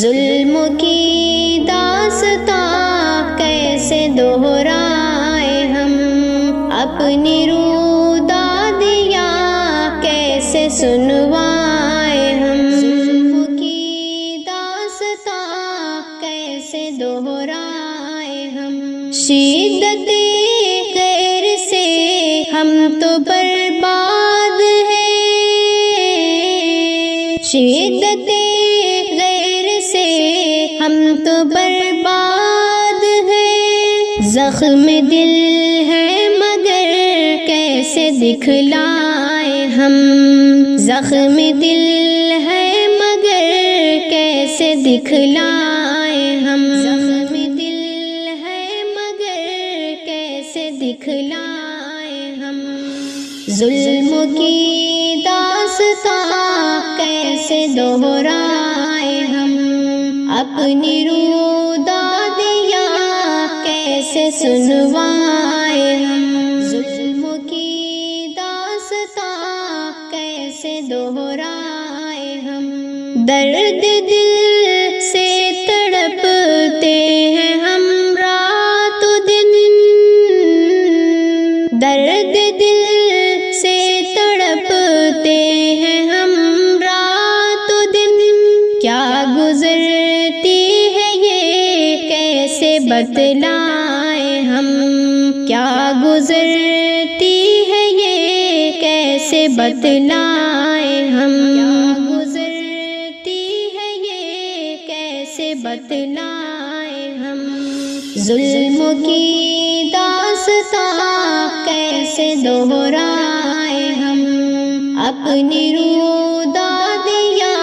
ظلم کی داستاں کیسے دہرائے ہم، اپنی رودادیاں کیسے سنوائے ہم، ظلم کی داستاں کیسے دہرائے ہم، شدت غیر سے ہم تو برباد ہیں، شدت غیر سے ہم تو برباد ہیں، زخم دل ہے مگر کیسے دکھلائے ہم، زخم دل ہے مگر کیسے دکھلائے ہم، زخم دل ہے مگر کیسے دکھلائے ہم، ظلم کی داستاں کیسے دہرائے ہم، اپنی رودادیاں کیسے سنوائے ہم، ظلم کی داستاں کیسے دہرائے ہم، درد دل سے تڑپتے ہیں ہم رات و دن، درد دل سے تڑپتے ہیں ہم رات و دن، کیا گزرتی ہے یہ کیسے بتلائیں ہم، کیا گزرتی ہے یہ کیسے بتلائیں ہم، کیا گزرتی ہے یہ کیسے بتلائیں ہم، ظلم کی داستاں کیسے دہرائے ہم، اپنی رودادیاں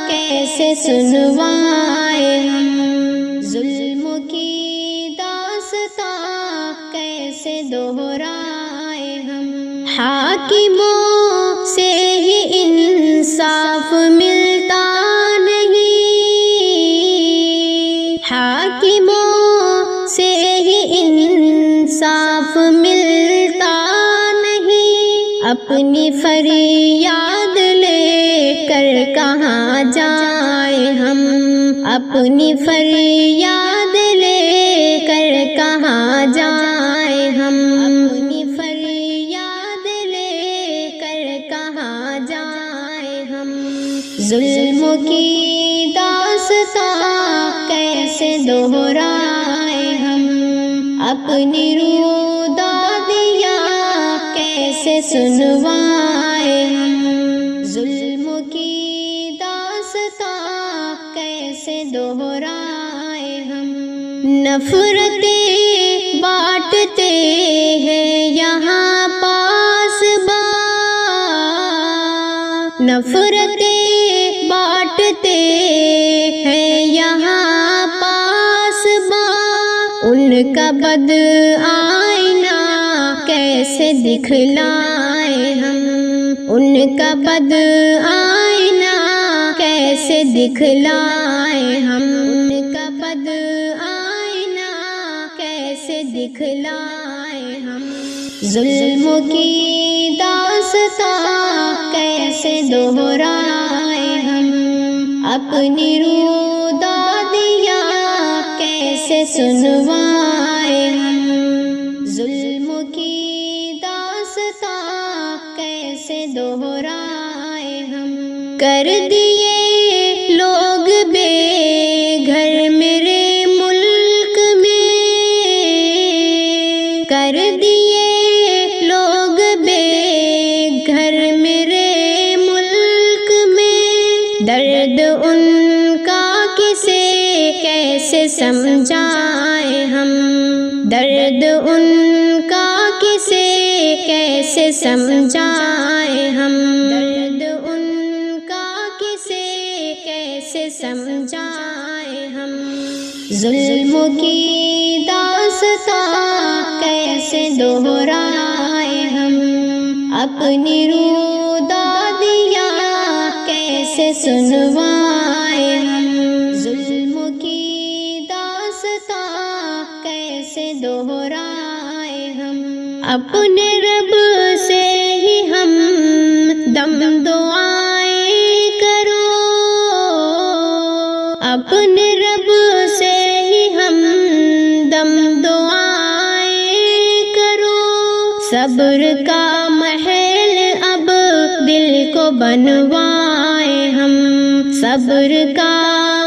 کیسے سنوائے ہم، ظلم کی داستاں کیسے دہرائے ہم، حاکموں سے ہی انصاف ملتا نہیں، حاکموں سے ہی انصاف ملتا نہیں، اپنی فریاد لے کر کہاں جائیں ہم، اپنی فریاد لے کر کہاں جائیں ہم، اپنی فریاد لے کر کہاں جائیں ہم، ظلم کی داستاں کیسے دہرائے ہم، اپنی رودادیاں کیسے سنوائے ہم، ظلم کی داستاں کیسے دہرائے ہم، نفرتیں بانٹتے ہیں یہاں پاسباں، نفرتیں بانٹتے ہیں یہاں پاسباں، ان کا بد آئینہ کیسے دکھلائے ہم، ان کا بد آئینہ کیسے دکھلائے ہم، ان کا بد آئینہ کیسے دکھلائے ہم، ظلم کی داستاں کیسے دہرائے ہم، اپنی رودادیاں کیسے سنوائے ہم، ظلم کی داستاں کیسے دہرائے ہم، کر دیے لوگ بے گھر میرے ملک میں، کر دیے لوگ بے گھر میرے ملک میں، درد ان کا کسے کیسے سمجھائیں ہم، درد ان کا کسے کیسے سمجھائیں ہم، درد ان کا کسے کیسے سمجھائیں ہم، ظلم کی داستاں کیسے دہرائے ہم، اپنی رودادیاں کیسے سنوائے ہم، ظلم کی داستاں کیسے دہرائے ہم، اپنے رب سے ہی ہم دم دعائیں کرو، صبر کا محل اب دل کو بنوائے ہم، صبر کا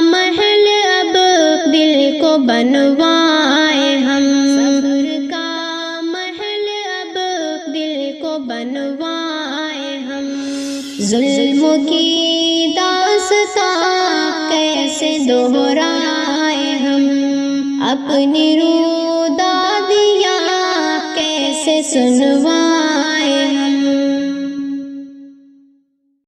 محل اب دل کو بنوائے ہم، صبر کا محل اب دل کو بنوائے ہم۔ ظلم کی داستاں کیسے دہرائے ہم، اپنی رودادیاں کیسے سنوائے